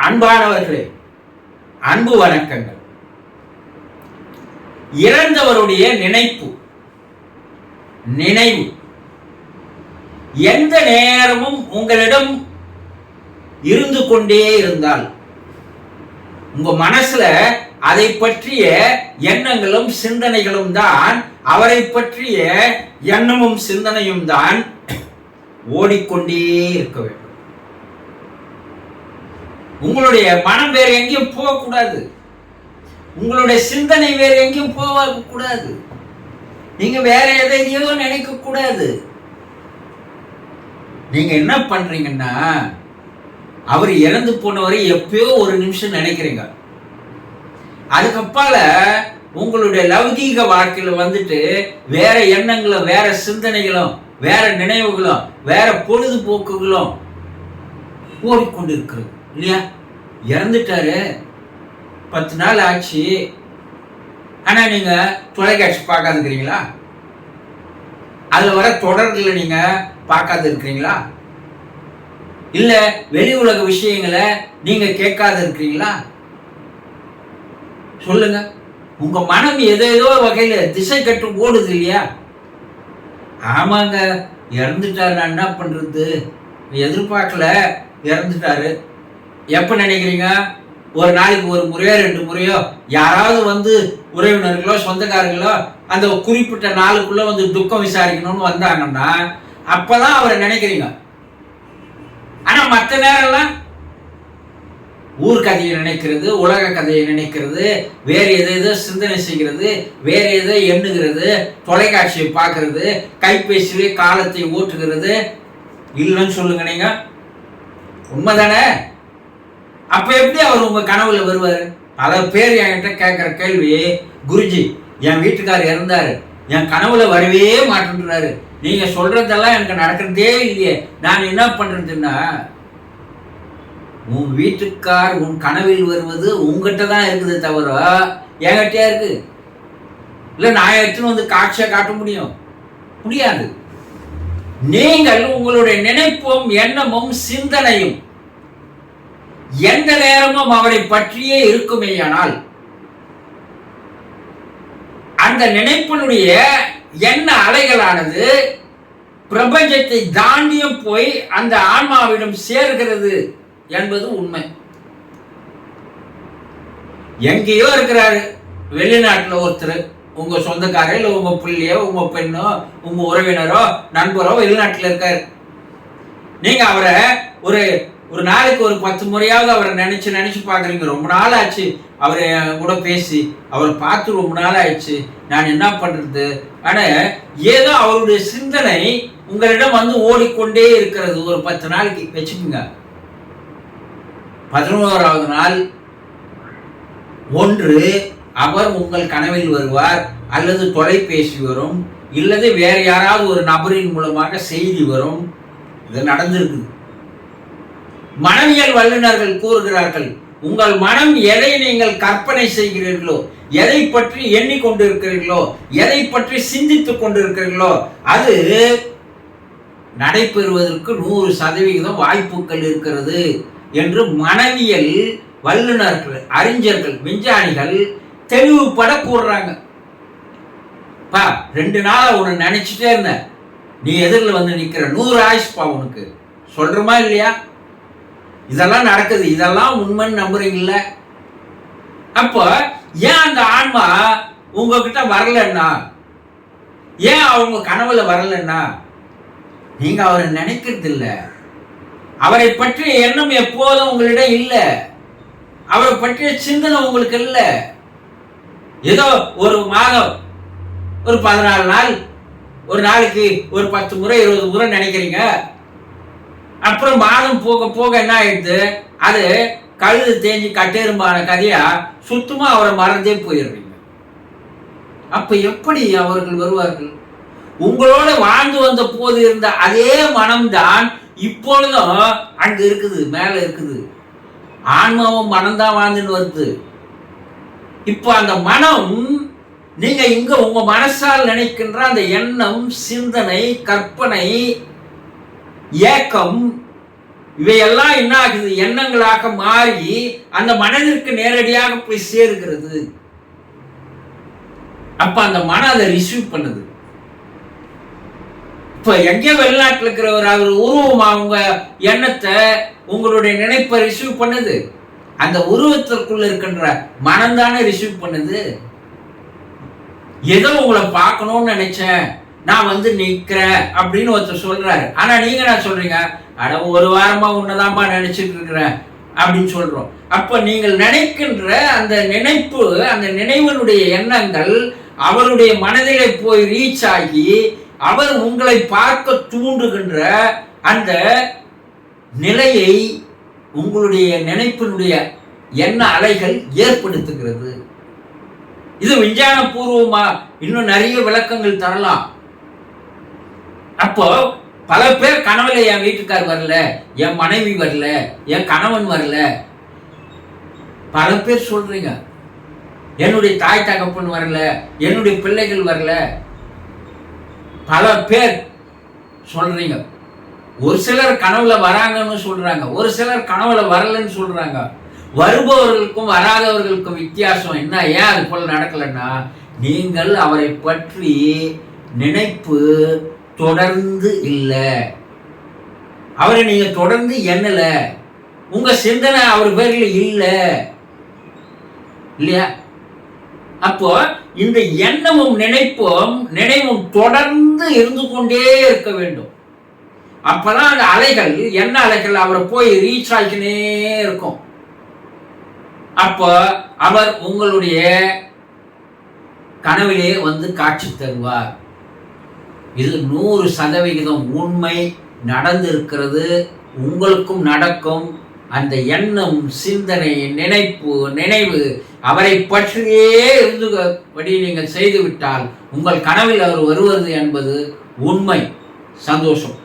அன்பானவர்களே, அன்பு வணக்கங்கள். இறந்தவருடைய நினைவு எந்த நேரமும் உங்களிடம் இருந்து கொண்டே இருந்தால், உங்க மனசுல அதை பற்றிய எண்ணங்களும் சிந்தனைகளும் தான், அவரை பற்றிய எண்ணமும் சிந்தனையும் தான் ஓடிக்கொண்டே இருக்க வேண்டும். உங்களுடைய மனம் வேற எங்கேயும் போகக்கூடாது. உங்களுடைய சிந்தனை வேற எங்கேயும் போகக்கூடாது. நீங்க வேற எதையோ நினைக்க கூடாது. நீங்க என்ன பண்றீங்கன்னா, அவர் இறந்து போனவரை எப்பயோ ஒரு நிமிஷம் நினைக்கிறீங்க. அதுக்கப்பால உங்களுடைய லௌகீக வாழ்க்கையில வந்துட்டு வேற எண்ணங்களும், வேற சிந்தனைகளும், வேற நினைவுகளும், வேற பொழுதுபோக்குகளும் ஓடிக்கொண்டு இருக்கிறது இல்லையா? இறந்துட்டாரு, 10 நாள் ஆச்சு, ஆனா நீங்க தொலைக்காட்சி பார்க்காது இருக்கிறீங்களா? அதுல வர தொடர்களை நீங்க பார்க்காது இருக்கிறீங்களா? இல்ல வெளி உலக விஷயங்களை நீங்க கேட்காது இருக்கிறீங்களா? சொல்லுங்க. உங்க மனம் ஏதோ வகையில திசை கட்டு ஓடுது இல்லையா? ஆமாங்க, இறந்துட்டாரு, நான் என்ன பண்றது, எதிர்பார்க்கல, இறந்துட்டாரு. எப்ப நினைக்கிறீங்க? ஒரு நாளைக்கு ஒரு முறையோ 2 முறையோ யாராவது வந்து உறவினர்களோ சொந்தக்காரங்களோ அந்த குறிப்பிட்ட நாளுக்குள்ள வந்து துக்கம் விசாரிக்கணும்னு வந்தாங்கன்னா அப்பதான் அவரை நினைக்கிறீங்க. ஆனா மற்ற நேரம்லாம் ஊர் கதையை நினைக்கிறது, உலக கதையை நினைக்கிறது, வேற எதோ சிந்தனை செய்கிறது, வேற எதோ எண்ணுகிறது, தொலைக்காட்சியை பார்க்கறது, கைபேசியிலே காலத்தை ஓட்டுகிறது. இல்லைன்னு சொல்லுங்க, நீங்க உண்மைதானே? அப்ப எப்படி அவர் உங்க கனவுல வருவாரு? பல பேர் என்கிட்ட கேட்கிற கேள்வி, குருஜி என் வீட்டுக்காரர் இறந்தாரு, என் கனவுல வரவே மாட்டேன்றாரு, நீங்க சொல்றதெல்லாம் எனக்கு நடக்கிறதே இல்லையே, நான் என்ன பண்றதுன்னா, உன் வீட்டுக்கார் உன் கனவில் வருவது உங்ககிட்ட தான் இருக்குது தவிர என்கிட்டயா இருக்கு? இல்ல நான் எடுத்துன்னு வந்து காட்சியா காட்ட முடியாது. நீங்கள் உங்களுடைய நினைப்பும் எண்ணமும் சிந்தனையும் எந்த நேரமும் அவரை பற்றியே இருக்குமேயானால், அந்த நினைப்பினுடைய எண்ண அலைகளானது பிரபஞ்சத்தை தாண்டியும் போய் அந்த ஆன்மாவிடம் சேர்கிறது என்பது உண்மை. எங்கேயோ இருக்கிறாரு வெளிநாட்டுல ஒருத்தர், உங்க சொந்தக்காரோ இல்ல உங்க பிள்ளையோ உங்க பெண்ணோ உங்க உறவினரோ நண்பரோ வெளிநாட்டுல இருக்காரு. நீங்க அவரை ஒரு நாளைக்கு ஒரு 10 முறையாவது அவரை நினைச்சு பாக்குறீங்க. ரொம்ப நாள் ஆச்சு அவரை கூட பேசி, அவரை பார்த்து ரொம்ப நாள் ஆயிடுச்சு, நான் என்ன பண்றது? ஆனா ஏதோ அவருடைய சிந்தனை உங்களிடம் வந்து ஓடிக்கொண்டே இருக்கிறது. ஒரு 10 நாளைக்கு வச்சுக்கோங்க. 11வது நாள் ஒன்று அவர் உங்கள் கனவில் வருவார், அல்லது தொலைபேசி வரும், இல்லது வேற யாராவது ஒரு நபரின் மூலமாக செய்தி வரும். இது நடந்திருக்கு. மனவியல் வல்லுநர்கள் கூறுகிறார்கள், உங்கள் மனம் எதை நீங்கள் கற்பனை செய்கிறீர்களோ, எதை பற்றி எண்ணிக்கொண்டிருக்கிறீர்களோ, எதை பற்றி சிந்தித்துக் கொண்டிருக்கிறீர்களோ அது நடைபெறுவதற்கு 100% வாய்ப்புகள் இருக்கிறது என்று மனவியல் வல்லுநர்கள், அறிஞர்கள், விஞ்ஞானிகள் தெளிவுபட கூறுறாங்க. 2 நாளா உன்னை நினைச்சிட்டே இருந்த, நீ எதிரில் வந்து நிக்கிற, 100 ஆயுஷ்பா உனக்கு, சொல்றமா இல்லையா? இதெல்லாம் நடக்குது. இதெல்லாம் உண்மைன்னு நம்புறீங்கல்ல? அப்போ ஏன் அந்த ஆன்மா உங்ககிட்ட வரலன்னா, ஏன் அவங்க கனவுல வரலன்னா, நீங்க அவரை நினைக்கிறது இல்ல. அவரை பற்றிய எண்ணம் எப்போதும் உங்களிடம் இல்ல. அவரை பற்றிய சிந்தனை உங்களுக்கு இல்ல. ஏதோ ஒரு மாதம், ஒரு 14 நாள், ஒரு நாளைக்கு ஒரு 10 முறை 20 முறை நினைக்கிறீங்க. அப்புறம் மாதம் போக போக என்ன ஆயிடுது, அது கழுது தேஞ்சி கட்டெரும்பான கதையா சுத்தமா அவரை மறந்தே போயிடுறீங்க. அப்ப எப்படி அவர்கள் வருவார்கள்? உங்களோட வாழ்ந்து வந்த போது இருந்த அதே மனம்தான் இப்பொழுதும் அங்க இருக்குது, மேல இருக்குது. ஆன்மாவும் மனம்தான் வாழ்ந்துன்னு வருது. இப்போ அந்த மனம், நீங்க இங்க உங்க மனசால் நினைக்கின்ற அந்த எண்ணம், சிந்தனை, கற்பனை, ஏக்கம் இவையெல்லாம் என்ன ஆகுது? எண்ணங்களாக மாறி அந்த மனதிற்கு நேரடியாக போய் சேருகிறது. அப்ப அந்த மனம் அதை ரிசீவ் பண்ணுது. இப்ப எங்க வெளிநாட்டில் இருக்கிறவர் அவர் உருவம் அவங்க எண்ணத்தை உங்களுடைய நினைப்பை ரிசீவ் பண்ணுது. அந்த உருவத்திற்குள்ள இருக்கின்ற மனம் தானே ரிசீவ் பண்ணுது. ஏதோ உங்களை பார்க்கணும்னு நினைச்சேன், நான் வந்து நிக்கிறேன் அப்படின்னு ஒருத்தர் சொல்றாரு. ஆனா நீங்க என்ன சொல்றீங்க? அட ஒரு வாரமா உன்னதான்பா நினைச்சிட்டு இருக்கிறேன் அப்படின்னு சொல்றோம். அப்ப நீங்கள் நினைக்கின்ற அந்த நினைப்பு, அந்த நினைவனுடைய எண்ணங்கள் அவருடைய மனதிலே போய் ரீச் ஆகி அவர் உங்களை பார்க்க தூண்டுகின்ற அந்த நிலையை உங்களுடைய நினைப்பினுடைய எண்ண அலைகள் ஏற்படுத்துகிறது. இது விஞ்ஞான பூர்வமா இன்னும் நிறைய விளக்கங்கள் தரலாம். அப்போ பல பேர் கனவுல என் வீட்டுக்கார் வரல, என் மனைவி வரல, என் கணவன் வரல, பல பேர் சொல்றீங்க. என்னுடைய தாய் தகப்பன் வரல, என்னுடைய பிள்ளைகள் வரல, பல பேர் சொல்றீங்க. ஒரு சிலர் கனவுல வராங்கன்னு சொல்றாங்க, ஒரு சிலர் கனவுல வரலன்னு சொல்றாங்க. வருபவர்களுக்கும் வராதவர்களுக்கும் வித்தியாசம் என்ன? ஏன் அது போல நடக்கலன்னா, நீங்கள் அவரை பற்றி நினைப்பு தொடர்ந்து இல்லை, அவரை நீங்க தொடர்ந்து எண்ணல, உங்க சிந்தனை அவர் பேர்ல இல்லை இல்லையா? அப்போ இந்த எண்ணமும் நினைவும் தொடர்ந்து இருந்து கொண்டே இருக்க வேண்டும். அப்பதான் அந்த அலைகள், எண்ண அலைகள் அவரை போய் ரீச் ஆகினே இருக்கும். அப்போ அவர் உங்களுடைய கனவிலே வந்து காட்சி தருவார். இது 100% உண்மை, நடந்திருக்கிறது, உங்களுக்கும் நடக்கும். அந்த எண்ணம், சிந்தனை, நினைவு அவரை பற்றியே இருந்தபடி நீங்கள் செய்துவிட்டால் உங்கள் கனவில் அவர் வருவது என்பது உண்மை. சந்தோஷம்.